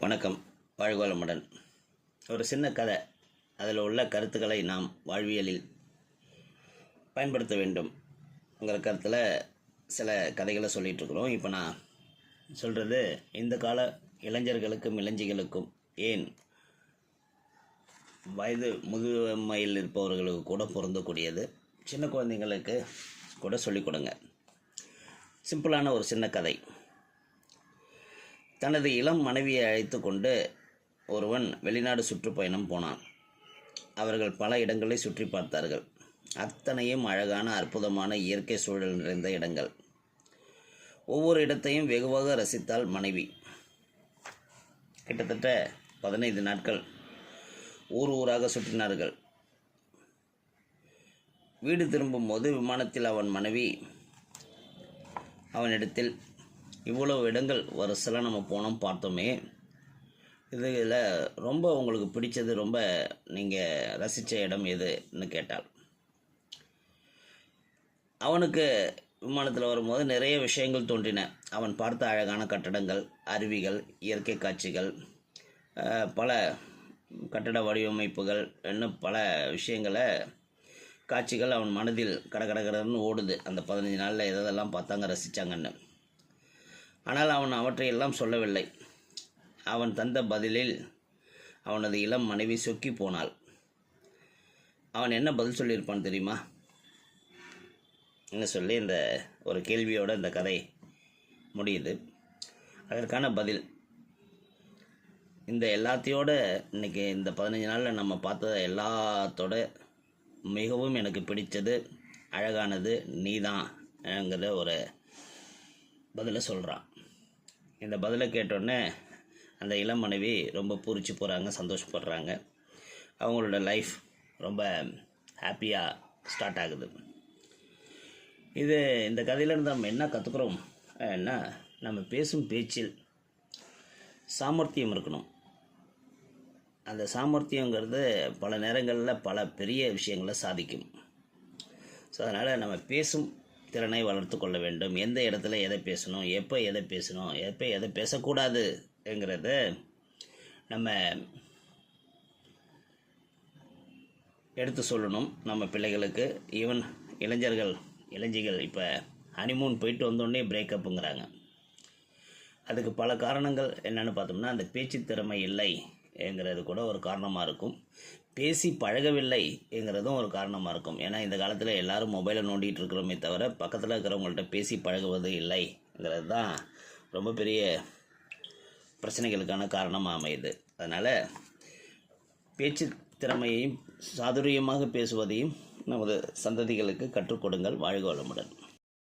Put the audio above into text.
வணக்கம். வாழ்க வளமுடன். ஒரு சின்ன கதை, அதில் உள்ள கருத்துக்களை நாம் வாழ்வியலில் பயன்படுத்த வேண்டும்ங்கிற கருத்தில் சில கதைகளை சொல்லிகிட்ருக்குறோம். இப்போ நான் சொல்கிறது இந்த கால இளைஞர்களுக்கும் இளைஞிகளுக்கும், ஏன் வயது முதுமையில் இருப்பவர்களுக்கு கூட பொருந்தக்கூடியது, சின்ன குழந்தைங்களுக்கு கூட சொல்லிக் கொடுங்க. சிம்பிளான ஒரு சின்ன கதை. தனது இளம் மனைவியை அழைத்து கொண்டு ஒருவன் வெளிநாடு சுற்றுப்பயணம் போனான். அவர்கள் பல இடங்களை சுற்றி பார்த்தார்கள். அத்தனையும் அழகான அற்புதமான இயற்கை சூழல் நிறைந்த இடங்கள். ஒவ்வொரு இடத்தையும் வெகுவாக ரசித்தாள் மனைவி. கிட்டத்தட்ட 15 நாட்கள் ஊராக சுற்றினார்கள். வீடு திரும்பும்போது விமானத்தில் அவன் மனைவி அவனிடத்தில், இவ்வளவு இடங்கள் வருஷலாம் நம்ம போனோம் பார்த்தோமே, இதில் ரொம்ப உங்களுக்கு பிடிச்சது, ரொம்ப நீங்கள் ரசித்த இடம் எதுன்னு கேட்டாள். அவனுக்கு விமானத்தில் வரும்போது நிறைய விஷயங்கள் தோன்றின. அவன் பார்த்த அழகான கட்டடங்கள், அருவிகள், இயற்கை காட்சிகள், பல கட்டட வடிவமைப்புகள், இன்னும் பல விஷயங்களை காட்சிகள் அவன் மனதில் கடகடன்னு ஓடுது. அந்த 15 நாளில் எதெல்லாம் பார்த்தாங்க, ரசித்தாங்கன்னு. ஆனால் அவன் அவற்றையெல்லாம் சொல்லவில்லை. அவன் தந்த பதிலில் அவனது இளம் மனைவி சொக்கி போனாள். அவன் என்ன பதில் சொல்லியிருப்பான் தெரியுமா? என்ன சொல்லி இந்த ஒரு கேள்வியோடு இந்த கதை முடியுது. அதற்கான பதில், இந்த எல்லாத்தையோட இன்றைக்கி இந்த 15 நாளில் நம்ம பார்த்த எல்லாத்தோட மிகவும் எனக்கு பிடித்தது, அழகானது நீதான்ங்கிற ஒரு பதிலை சொல்கிறான். இந்த பதிலை கேட்டோடனே அந்த இளம் மனைவி ரொம்ப பூரிச்சு போகிறாங்க, சந்தோஷப்படுறாங்க. அவங்களோட லைஃப் ரொம்ப ஹாப்பியாக ஸ்டார்ட் ஆகுது. இந்த கதையிலேருந்து நம்ம என்ன கற்றுக்குறோம்? நம்ம பேசும் பேச்சில் சாமர்த்தியம் இருக்கணும். அந்த சாமர்த்தியங்கிறது பல நேரங்களில் பல பெரிய விஷயங்களை சாதிக்கும். ஸோ அதனால் நம்ம பேசும் திறனை வளர்த்து கொள்ள வேண்டும். எந்த இடத்துல எதை பேசணும், எப்போ எதை பேசணும், எப்போ எதை பேசக்கூடாதுங்கிறத நம்ம எடுத்து சொல்லணும் நம்ம பிள்ளைகளுக்கு. ஈவன் இளைஞிகள் இப்போ ஹனிமூன் போயிட்டு வந்தோடனே பிரேக்கப்புங்கிறாங்க. அதுக்கு பல காரணங்கள் என்னென்னு பார்த்தோம்னா, அந்த பேச்சு திறமை இல்லைங்கிறது கூட ஒரு காரணமாக இருக்கும். பேசி பழகவில்லைங்கிறதும் ஒரு காரணமாக இருக்கும். ஏன்னா இந்த காலத்தில் எல்லோரும் மொபைலை நோண்டிகிட்டு இருக்கிறோமே தவிர பக்கத்தில் இருக்கிறவங்கள்ட்ட பேசி பழகுவது இல்லைங்கிறது தான் ரொம்ப பெரிய பிரச்சனைகளுக்கான காரணமாக அமையுது. அதனால் பேச்சு திறமையையும் சாதுரியமாக பேசுவதையும் நமது சந்ததிகளுக்கு கற்றுக் கொடுங்கள். வாழ்க வளமுடன்.